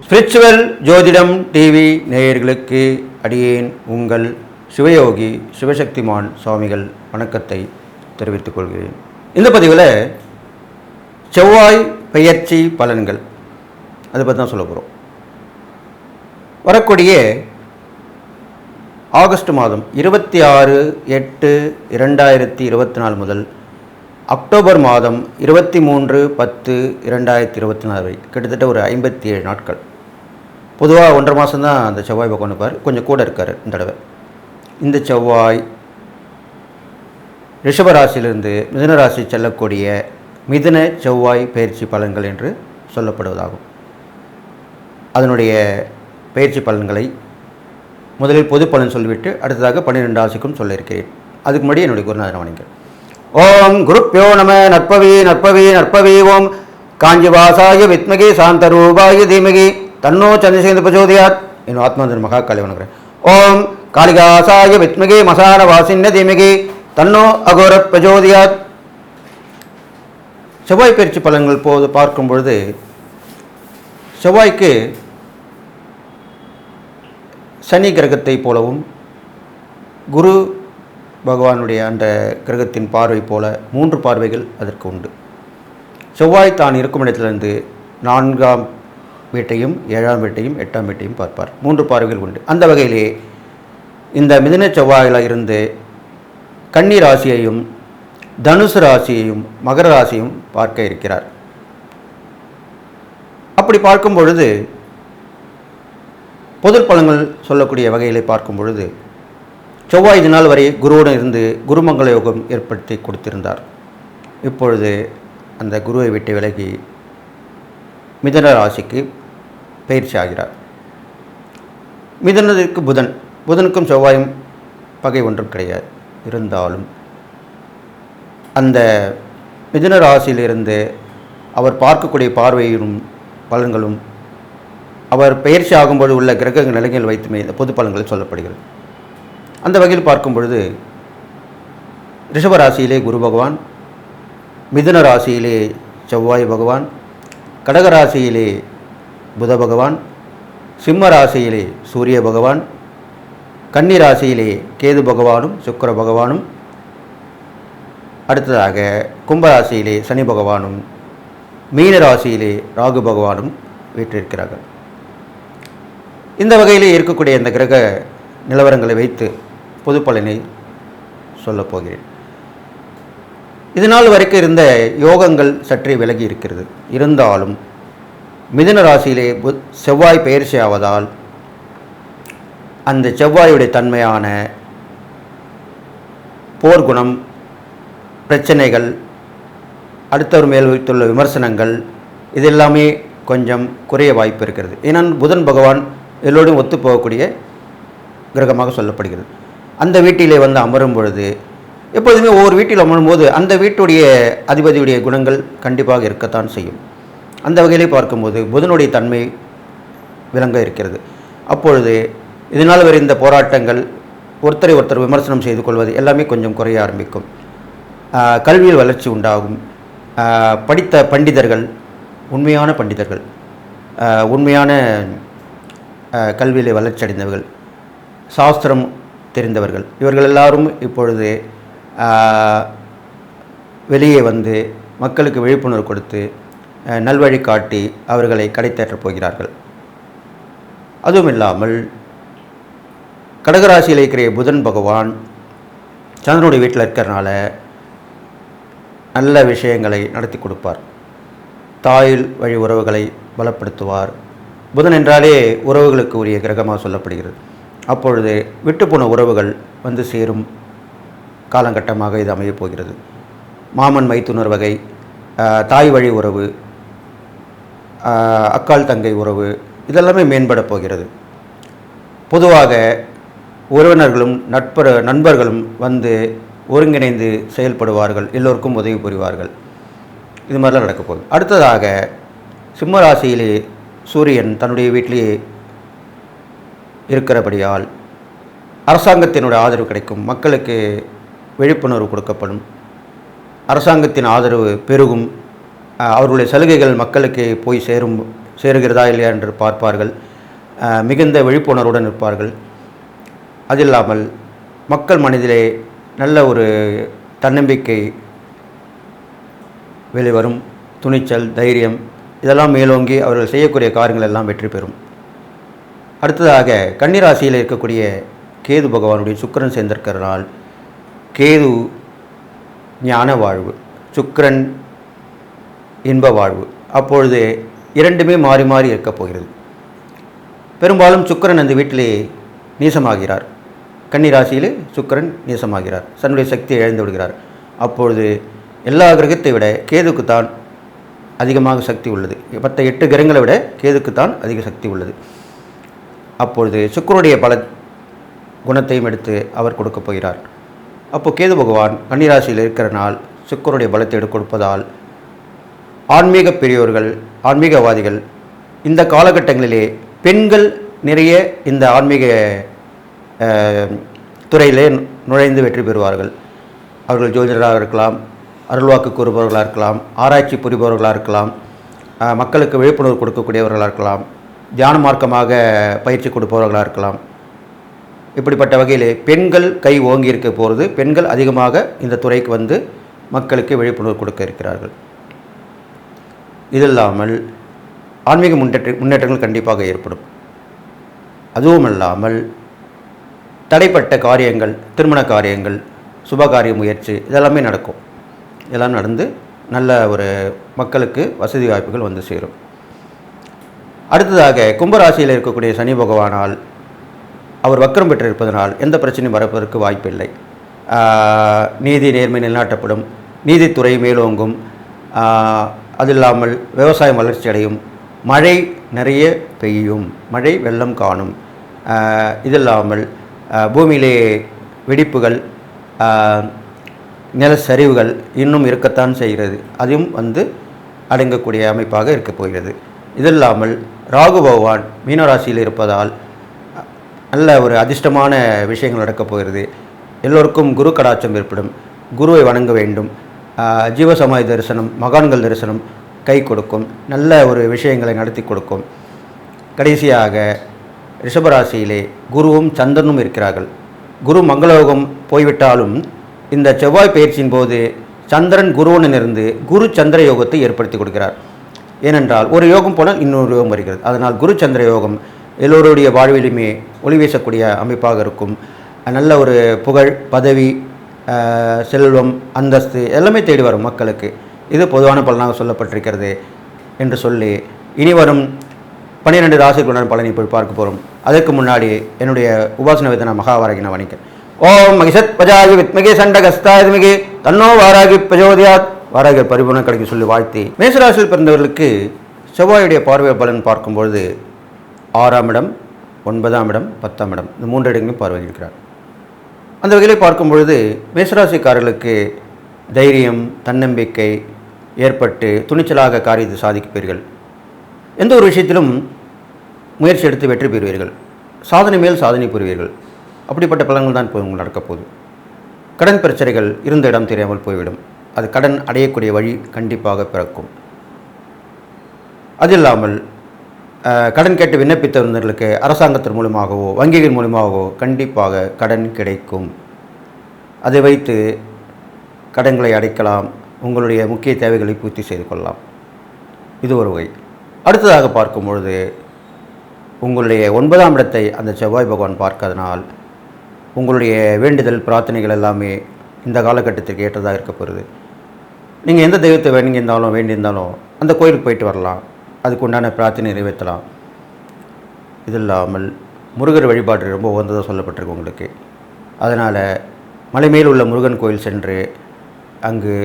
Spiritual ஜோதிடம் TV நேயர்களுக்கு அடியேன் உங்கள் சிவயோகி சிவசக்திமான் சுவாமிகள் வணக்கத்தை தெரிவித்துக் கொள்கிறேன். இந்த பதிவில் செவ்வாய் பெயர்ச்சி பலன்கள் அதை பற்றி தான் சொல்ல போகிறோம். வரக்கூடிய ஆகஸ்ட் மாதம் 26/8/2024 முதல் அக்டோபர் மாதம் 23/10/2024 வரை கிட்டத்தட்ட ஒரு 57 நாட்கள். பொதுவாக 1.5 மாதம் தான் அந்த செவ்வாய் பகவான் இருப்பார், கொஞ்சம் கூட இருக்கார் இந்த தடவை. இந்த செவ்வாய் ரிஷபராசியிலிருந்து மிதுனராசி செல்லக்கூடிய மிதுன செவ்வாய் பயிற்சி பலன்கள் என்று சொல்லப்படுவதாகும். அதனுடைய பயிற்சி பலன்களை முதலில் பொது பலன் சொல்லிவிட்டு அடுத்ததாக 12 ராசிக்கும் சொல்ல இருக்கிறேன். அதுக்கு முன்னாடி என்னுடைய குருநாதனை வணங்குகிறேன். ஓம் குருப்யோ நம நற்பவி நற்பவி நற்பவி. ஓம் காஞ்சிவாசாய வித்மகி சாந்தரூபாய தீமகி தன்னோ சந்திரசேகர பிரச்சோதயாத். என் ஆத்மாந்தன் மகா காளி வணங்குகிறேன். ஓம் காளிகாசாய வித்மகி மசான வாசின்ன தீமகி தன்னோ அகோர பிரச்சோதயாத். செவ்வாய் பயிற்சி பலன்கள் போது பார்க்கும் பொழுது செவ்வாய்க்கு சனி கிரகத்தை போலவும் குரு பகவானுடைய அந்த கிரகத்தின் பார்வை போல 3 பார்வைகள் அதற்கு உண்டு. செவ்வாய் தான் இருக்கும் இடத்திலிருந்து 4ஆம் வீட்டையும் 7ஆம் வீட்டையும் 8ஆம் வீட்டையும் பார்ப்பார். 3 பார்வைகள் உண்டு. அந்த வகையிலே இந்த மிதுன செவ்வாயில் இருந்து கன்னி ராசியையும் தனுசு ராசியையும் மகர ராசியையும் பார்க்க இருக்கிறார். அப்படி பார்க்கும் பொழுது பொது பலன்கள் சொல்லக்கூடிய வகையில் பார்க்கும் பொழுது செவ்வாய் இது நாள் வரை குருவுடன் இருந்து குருமங்கள யோகம் ஏற்படுத்தி கொடுத்திருந்தார். இப்பொழுது அந்த குருவை விட்டு விலகி மிதுன ராசிக்கு பயிற்சி ஆகிறார். மிதுனத்திற்கு புதனுக்கும் செவ்வாயும் பகை ஒன்றும் கிடையாது. இருந்தாலும் அந்த மிதுன ராசியிலிருந்து அவர் பார்க்கக்கூடிய பார்வையும் பலன்களும் அவர் பயிற்சி ஆகும்போது உள்ள கிரக நிலைகள் வைத்துமே இந்த பொது பலன்கள் சொல்லப்படுகிறது. அந்த வகையில் பார்க்கும் பொழுது ரிஷபராசியிலே குரு பகவான், மிதுன ராசியிலே செவ்வாய் பகவான், கடகராசியிலே புத பகவான், சிம்ம ராசியிலே சூரிய பகவான், கன்னி ராசியிலே கேது பகவானும் சுக்கிர பகவானும், அடுத்ததாக கும்பராசியிலே சனி பகவானும், மீன ராசியிலே ராகு பகவானும் வீற்றிருக்கிறார்கள். இந்த வகையிலே இருக்கக்கூடிய இந்த கிரக நிலவரங்களை வைத்து பொது பலனை சொல்லப் போகிறேன். இதனால் வரைக்கும் இருந்த யோகங்கள் சற்றே விலகி இருக்கிறது. இருந்தாலும் மிதுன ராசியிலே செவ்வாய் பயிற்சி ஆவதால் அந்த செவ்வாயுடைய தன்மையான போர்க்குணம், பிரச்சனைகள், அடுத்தவர் மேல் வைத்துள்ள விமர்சனங்கள் இதெல்லாமே கொஞ்சம் குறைய வாய்ப்பு இருக்கிறது. ஏன்னா புதன் பகவான் எல்லோரும் ஒத்து போகக்கூடிய கிரகமாக சொல்லப்படுகிறது. அந்த வீட்டிலே வந்து அமரும் பொழுது எப்பொழுதுமே ஒவ்வொரு வீட்டில் அமரும்போது அந்த வீட்டுடைய அதிபதியுடைய குணங்கள் கண்டிப்பாக இருக்கத்தான் செய்யும். அந்த வகையிலே பார்க்கும்போது புதனுடைய தன்மை விளங்க இருக்கிறது. அப்பொழுது இதனால் வரை இந்த போராட்டங்கள், ஒருத்தரை ஒருத்தர் விமர்சனம் செய்து கொள்வது எல்லாமே கொஞ்சம் குறைய ஆரம்பிக்கும். கல்வியில் வளர்ச்சி உண்டாகும். படித்த பண்டிதர்கள், உண்மையான பண்டிதர்கள், உண்மையான கல்வியிலே வளர்ச்சி அடைந்தவர்கள், சாஸ்திரம் தெரிந்தவர்கள், இவர்கள் எல்லாரும் இப்பொழுது வெளியே வந்து மக்களுக்கு விழிப்புணர்வு கொடுத்து நல்வழி காட்டி அவர்களை கடைத்தேற்றப் போகிறார்கள். அதுவும் இல்லாமல் கடகராசியில் இருக்கிற புதன் பகவான் சந்திரனுடைய வீட்டில் இருக்கிறனால நல்ல விஷயங்களை நடத்தி கொடுப்பார். தாயில் வழி உறவுகளை பலப்படுத்துவார். புதன் என்றாலே உறவுகளுக்கு உரிய கிரகமாக சொல்லப்படுகிறது. அப்பொழுது விட்டுப்போன உறவுகள் வந்து சேரும் காலகட்டமாக இது அமையப் போகிறது. மாமன் மைத்துனர் வகை, தாய் வழி உறவு, அக்கால் தங்கை உறவு இதெல்லாமே மேம்பட போகிறது. பொதுவாக உறவினர்களும் நண்பர்களும் வந்து ஒருங்கிணைந்து செயல்படுவார்கள், எல்லோருக்கும் உதவி புரிவார்கள். இது மாதிரிலாம் நடக்க போகுது. அடுத்ததாக சிம்ம ராசியிலே சூரியன் தன்னுடைய வீட்டிலேயே இருக்கிறபடியால் அரசாங்கத்தினுடைய ஆதரவு கிடைக்கும், மக்களுக்கு விழிப்புணர்வு கொடுக்கப்படும். அரசாங்கத்தின் ஆதரவு பெருகும். அவர்களுடைய சலுகைகள் மக்களுக்கு போய் சேருகிறதா இல்லையா என்று பார்ப்பார்கள். மிகுந்த விழிப்புணர்வுடன் இருப்பார்கள். அது இல்லாமல் மக்கள் மனதிலே நல்ல ஒரு தன்னம்பிக்கை வெளிவரும். துணிச்சல், தைரியம் இதெல்லாம் மேலோங்கி அவர்கள் செய்யக்கூடிய காரியங்கள் எல்லாம் வெற்றி பெறும். அடுத்ததாக கன்னிராசியில் இருக்கக்கூடிய கேது பகவானுடைய சுக்கிரன் சேர்ந்திருக்கிறனால் கேது ஞான வாழ்வு, சுக்கிரன் இன்ப வாழ்வு. அப்பொழுது இரண்டுமே மாறி மாறி இருக்கப் போகிறது. பெரும்பாலும் சுக்கிரன் அந்த வீட்டிலே நீசமாகிறார். கன்னிராசியில் சுக்கிரன் நீசமாகிறார், தன்னுடைய சக்தியை இழந்து விடுகிறார். அப்பொழுது எல்லா கிரகத்தை விட கேதுக்குத்தான் அதிகமாக சக்தி உள்ளது. மற்ற 8 கிரகங்களை விட கேதுக்குத்தான் அதிக சக்தி உள்ளது. அப்பொழுது சுக்கிரனுடைய பல குணத்தையும் எடுத்து அவர் கொடுக்கப் போகிறார். அப்போது கேது பகவான் கன்னிராசியில் இருக்கிற நாள் சுக்கிரனுடைய பலத்தை எடுத்து கொடுப்பதால் ஆன்மீக பெரியோர்கள், ஆன்மீகவாதிகள் இந்த காலகட்டங்களிலே பெண்கள் நிறைய இந்த ஆன்மீக துறையிலே நுழைந்து வெற்றி பெறுவார்கள். அவர்கள் ஜோதிடராக இருக்கலாம், அருள்வாக்கு கூறுபவர்களாக இருக்கலாம், ஆராய்ச்சி புரிபவர்களாக இருக்கலாம், மக்களுக்கு விழிப்புணர்வு கொடுக்கக்கூடியவர்களாக இருக்கலாம், தியான மார்க்கமாக பயிற்சி கொடுப்பவர்களாக இருக்கலாம். இப்படிப்பட்ட வகையிலே பெண்கள் கை ஓங்கி இருக்க போகிறது. பெண்கள் அதிகமாக இந்த துறைக்கு வந்து மக்களுக்கு விழிப்புணர்வு கொடுக்க இருக்கிறார்கள். இது இல்லாமல் ஆன்மீக முன்னேற்றங்கள் கண்டிப்பாக ஏற்படும். அதுவும் இல்லாமல் தடைப்பட்ட காரியங்கள், திருமண காரியங்கள், சுபகாரிய முயற்சி இதெல்லாமே நடக்கும். இதெல்லாம் நடந்து நல்ல ஒரு மக்களுக்கு வசதி வாய்ப்புகள் வந்து சேரும். அடுத்ததாக கும்பராசியில் இருக்கக்கூடிய சனி பகவானால் அவர் வக்ரம் பெற்றிருப்பதனால் எந்த பிரச்சனையும் வரப்பதற்கு வாய்ப்பில்லை. நீதி நேர்மை நிலைநாட்டப்படும், நீதித்துறை மேலோங்கும். அது இல்லாமல் விவசாயம் வளர்ச்சி அடையும், மழை நிறைய பெய்யும், மழை வெள்ளம் காணும். இது இல்லாமல் பூமியிலே வெடிப்புகள், நிலச்சரிவுகள் இன்னும் இருக்கத்தான் செய்கிறது. அதையும் வந்து அடங்கக்கூடிய அமைப்பாக இருக்கப் போகிறது. இது இல்லாமல் ராகு பகவான் மீனராசியில் இருப்பதால் நல்ல ஒரு அதிர்ஷ்டமான விஷயங்கள் நடக்கப் போகிறது. எல்லோருக்கும் குரு கடாட்சம் ஏற்படும். குருவை வணங்க வேண்டும். ஜீவசமாதி தரிசனம், மகான்கள் தரிசனம் கை கொடுக்கும். நல்ல ஒரு விஷயங்களை நடத்தி கொடுக்கும். கடைசியாக ரிஷபராசியிலே குருவும் சந்திரனும் இருக்கிறார்கள். குரு மங்களயோகம் போய்விட்டாலும் இந்த செவ்வாய் பயிற்சியின் போது சந்திரன் குருவனிலிருந்து குரு சந்திர யோகத்தை ஏற்படுத்தி கொடுக்கிறார். ஏனென்றால் ஒரு யோகம் போனால் இன்னொரு யோகம் வருகிறது. அதனால் குரு சந்திர யோகம் எல்லோருடைய வாழ்விலுமே ஒளி வீசக்கூடிய அமைப்பாக இருக்கும். நல்ல ஒரு புகழ், பதவி, செல்வம், அந்தஸ்து எல்லாமே தேடி வரும் மக்களுக்கு. இது பொதுவான பலனாக சொல்லப்பட்டிருக்கிறது என்று சொல்லி இனி வரும் 12 ராசிகளுடன் பலனை போய் பார்க்க போகிறோம். அதற்கு முன்னாடி என்னுடைய உபாசன வேதனா மகாவாராகின வணிகன் ஓம் மகிஷத் பஜாகி வித்மகே சண்டகஸ்தாத்மிகே தன்னோ வாராகி பிரஜோதியாத் வாராகி பரிபூர்ண கிடைக்க சொல்லி வாழ்த்தி, மேசராசியில் பிறந்தவர்களுக்கு செவ்வாயுடைய பார்வை பலன் பார்க்கும்பொழுது 6ஆம் இடம், 9ஆம் இடம், 10ஆம் இடம் இந்த 3 இடங்களையும் பார்வையிடுகிறார். அந்த வகையில் பார்க்கும் பொழுது மேசராசிக்காரர்களுக்கு தைரியம், தன்னம்பிக்கை ஏற்பட்டு துணிச்சலாக காரியத்தை சாதிப்பீர்கள். எந்த ஒரு விஷயத்திலும் முயற்சி எடுத்து வெற்றி பெறுவீர்கள். சாதனை மேல் சாதனை புரிவீர்கள். அப்படிப்பட்ட பலன்கள் தான் இப்போ உங்களுக்கு நடக்கப்போகுது. கடன் பிரச்சனைகள் இருந்த இடம் தெரியாமல் போய்விடும். அது கடன் அடையக்கூடிய வழி கண்டிப்பாக பிறக்கும். அது இல்லாமல் கடன் கேட்டு விண்ணப்பித்தவர்களுக்கு அரசாங்கத்தின் மூலமாகவோ வங்கிகள் மூலமாகவோ கண்டிப்பாக கடன் கிடைக்கும். அதை வைத்து கடன்களை அடைக்கலாம். உங்களுடைய முக்கிய தேவைகளை பூர்த்தி செய்து கொள்ளலாம். இது ஒரு வகை. அடுத்ததாக பார்க்கும் பொழுது உங்களுடைய 9ஆம் இடத்தை அந்த செவ்வாய் பகவான் பார்க்கறதுனால் உங்களுடைய வேண்டுதல், பிரார்த்தனைகள் எல்லாமே இந்த காலகட்டத்திற்கு ஏற்றதாக இருக்கப்படுது. நீங்கள் எந்த தெய்வத்தை வேண்டியிருந்தாலும் அந்த கோயிலுக்கு போயிட்டு வரலாம். அதுக்கு உண்டான பிரார்த்தனை நிறைவேற்றலாம். இது இல்லாமல் முருகர் வழிபாடு ரொம்ப உகந்ததாக சொல்லப்பட்டிருக்கு உங்களுக்கு. அதனால் மலை மேல் உள்ள முருகன் கோயில் சென்று அங்கு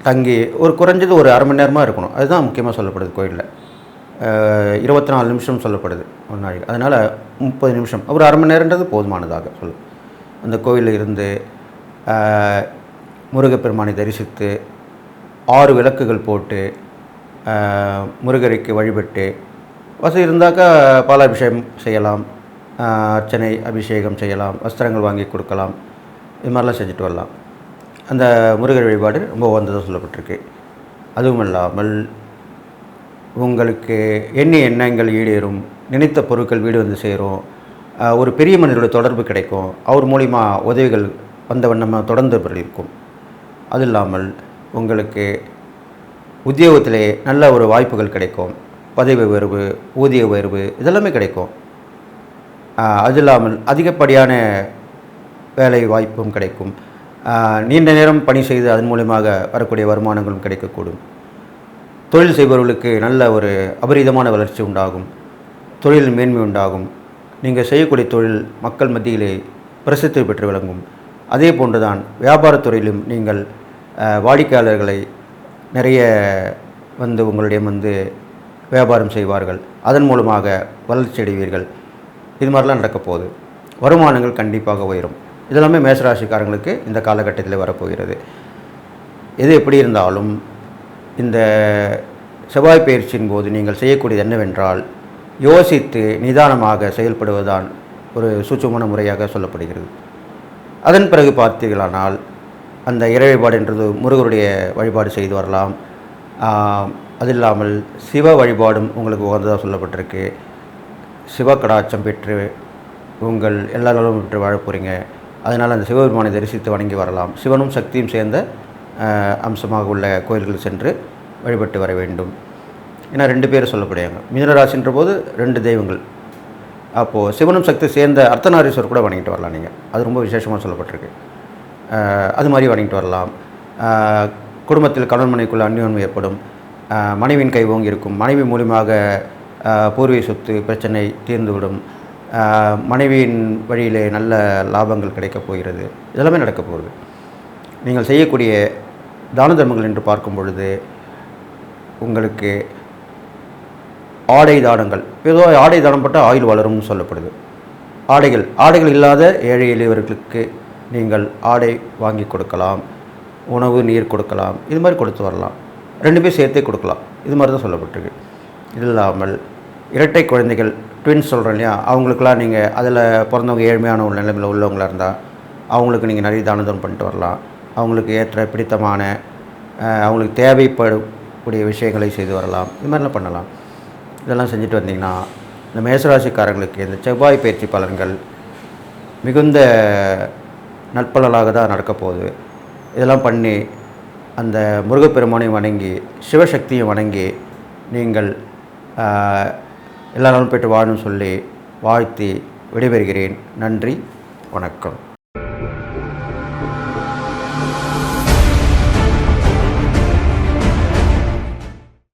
தங்கி ஒரு குறைஞ்சது ஒரு அரை மணி நேரமாக இருக்கணும். அதுதான் முக்கியமாக சொல்லப்படுது. கோயிலில் 24 நிமிஷம் சொல்லப்படுது ஒரு நாளைக்கு. அதனால் 30 நிமிஷம், ஒரு அரை மணி நேரன்றது போதுமானதாக சொல்லும். அந்த கோயிலில் இருந்து முருகப்பெருமானை தரிசித்து 6 விளக்குகள் போட்டு முருகருக்கு வழிபட்டு, வசதி இருந்தாக்கா பாலாபிஷேகம் செய்யலாம், அர்ச்சனை அபிஷேகம் செய்யலாம், வஸ்திரங்கள் வாங்கி கொடுக்கலாம். இது மாதிரிலாம் செஞ்சுட்டு வரலாம். அந்த முருகர் வழிபாடு ரொம்ப உகந்ததாக சொல்லப்பட்டிருக்கு. அதுவும் இல்லாமல் உங்களுக்கு எண்ணிய எண்ணங்கள் ஈடேறும், நினைத்த பொருட்கள் வீடு வந்து சேரும், ஒரு பெரிய மனிதருடைய தொடர்பு கிடைக்கும், அவர் மூலிமா உதவிகள் வந்த வண்ணமாக தொடர்ந்து இருக்கும். அது இல்லாமல் உங்களுக்கு உத்தியோகத்திலே நல்ல ஒரு வாய்ப்புகள் கிடைக்கும், பதவி உயர்வு, ஊதிய உயர்வு இதெல்லாமே கிடைக்கும். அது இல்லாமல் அதிகப்படியான வேலை வாய்ப்பும் கிடைக்கும். நீண்ட நேரம் பணி செய்து அதன் மூலமாக வரக்கூடிய வருமானங்களும் கிடைக்கக்கூடும். தொழில் செய்பவர்களுக்கு நல்ல ஒரு அபரிதமான வளர்ச்சி உண்டாகும், தொழில் மேன்மை உண்டாகும். நீங்கள் செய்யக்கூடிய தொழில் மக்கள் மத்தியிலே பிரசித்தி பெற்று விளங்கும். அதே போன்றுதான் வியாபாரத்துறையிலும் நீங்கள் வாடிக்கையாளர்களை நிறைய வந்து உங்களிடம் வந்து வியாபாரம் செய்வார்கள், அதன் மூலமாக வளர்ச்சி அடைவீர்கள். இது மாதிரிலாம் நடக்கப் போகுது. வருமானங்கள் கண்டிப்பாக உயரும். இதெல்லாமே மேஷராசிக்காரங்களுக்கு இந்த காலகட்டத்தில் வரப்போகிறது. எது எப்படி இருந்தாலும் இந்த செவ்வாய் பயிற்சியின் போது நீங்கள் செய்யக்கூடியது என்னவென்றால், யோசித்து நிதானமாக செயல்படுவதுதான் ஒரு சூட்சுமமான முறையாக சொல்லப்படுகிறது. அதன் பிறகு பார்த்தீர்களானால் அந்த இறை வழிபாடு என்றது முருகருடைய வழிபாடு செய்து வரலாம். அது இல்லாமல் சிவ வழிபாடும் உங்களுக்கு உகந்ததாக சொல்லப்பட்டிருக்கு. சிவ கடாட்சம் பெற்று உங்கள் எல்லா நலமும் பெற்று வாழ போகிறீங்க. அதனால் அந்த சிவபெருமானை தரிசித்து வணங்கி வரலாம். சிவனும் சக்தியும் சேர்ந்த அம்சமாக உள்ள கோயில்கள் சென்று வழிபட்டு வர வேண்டும். ஏன்னா 2 பேர் சொல்லப்படுறாங்க. மிதுனராசின்ற போது 2 தெய்வங்கள். அப்போது சிவனும் சக்தி சேர்ந்த அர்த்தநாரீஸ்வரர் கூட வணங்கிட்டு வரலாம் நீங்கள். அது ரொம்ப விசேஷமாக சொல்லப்பட்டிருக்கு. அது மாதிரி வணங்கிட்டு வரலாம். குடும்பத்தில் கணவன் மனைவிக்குள்ள அந்யோன்மை ஏற்படும், மனைவியின் கை ஓங்கி இருக்கும், மனைவி மூலியமாக பூர்வீக சொத்து பிரச்சனை தீர்ந்துவிடும், மனைவியின் வழியிலே நல்ல லாபங்கள் கிடைக்கப் போகிறது. இதெல்லாமே நடக்கப் போகிறது. நீங்கள் செய்யக்கூடிய தான தர்மங்கள் என்று பார்க்கும் பொழுது உங்களுக்கு ஆடை தானங்கள், ஏதோ ஆடை தானம் போட்டால் ஆயுள் வளரும்னு சொல்லப்படுது. ஆடைகள் இல்லாத ஏழை எளியவர்களுக்கு நீங்கள் ஆடை வாங்கி கொடுக்கலாம், உணவு நீர் கொடுக்கலாம், இது மாதிரி கொடுத்து வரலாம். 2 பேர் சேர்த்தே கொடுக்கலாம். இது மாதிரி தான் சொல்லப்பட்டிருக்கு. இது இல்லாமல் இரட்டை குழந்தைகள், ட்வின்ஸ் சொல்கிறோம் இல்லையா, அவங்களுக்கெல்லாம் நீங்கள் அதில் பிறந்தவங்க ஏழ்மையான ஒரு நிலைமையில் உள்ளவங்களாக இருந்தால் அவங்களுக்கு நீங்கள் நிறைய தானம் பண்ணிட்டு வரலாம். அவங்களுக்கு ஏற்ற பிடித்தமான அவங்களுக்கு தேவைப்படக்கூடிய விஷயங்களை செய்து வரலாம். இது மாதிரிலாம் பண்ணலாம். இதெல்லாம் செஞ்சுட்டு வந்தீங்கன்னா இந்த மேஷராசிக்காரங்களுக்கு இந்த செவ்வாய் பயிற்சி பலன்கள் மிகுந்த நற்பலனாக தான் நடக்க போகுது. இதெல்லாம் பண்ணி அந்த முருகப்பெருமானையும் வணங்கி சிவசக்தியும் வணங்கி நீங்கள் எல்லா நாளும் போய்ட்டு வாழணும்னு சொல்லி வாழ்த்தி விடைபெறுகிறேன். நன்றி, வணக்கம்.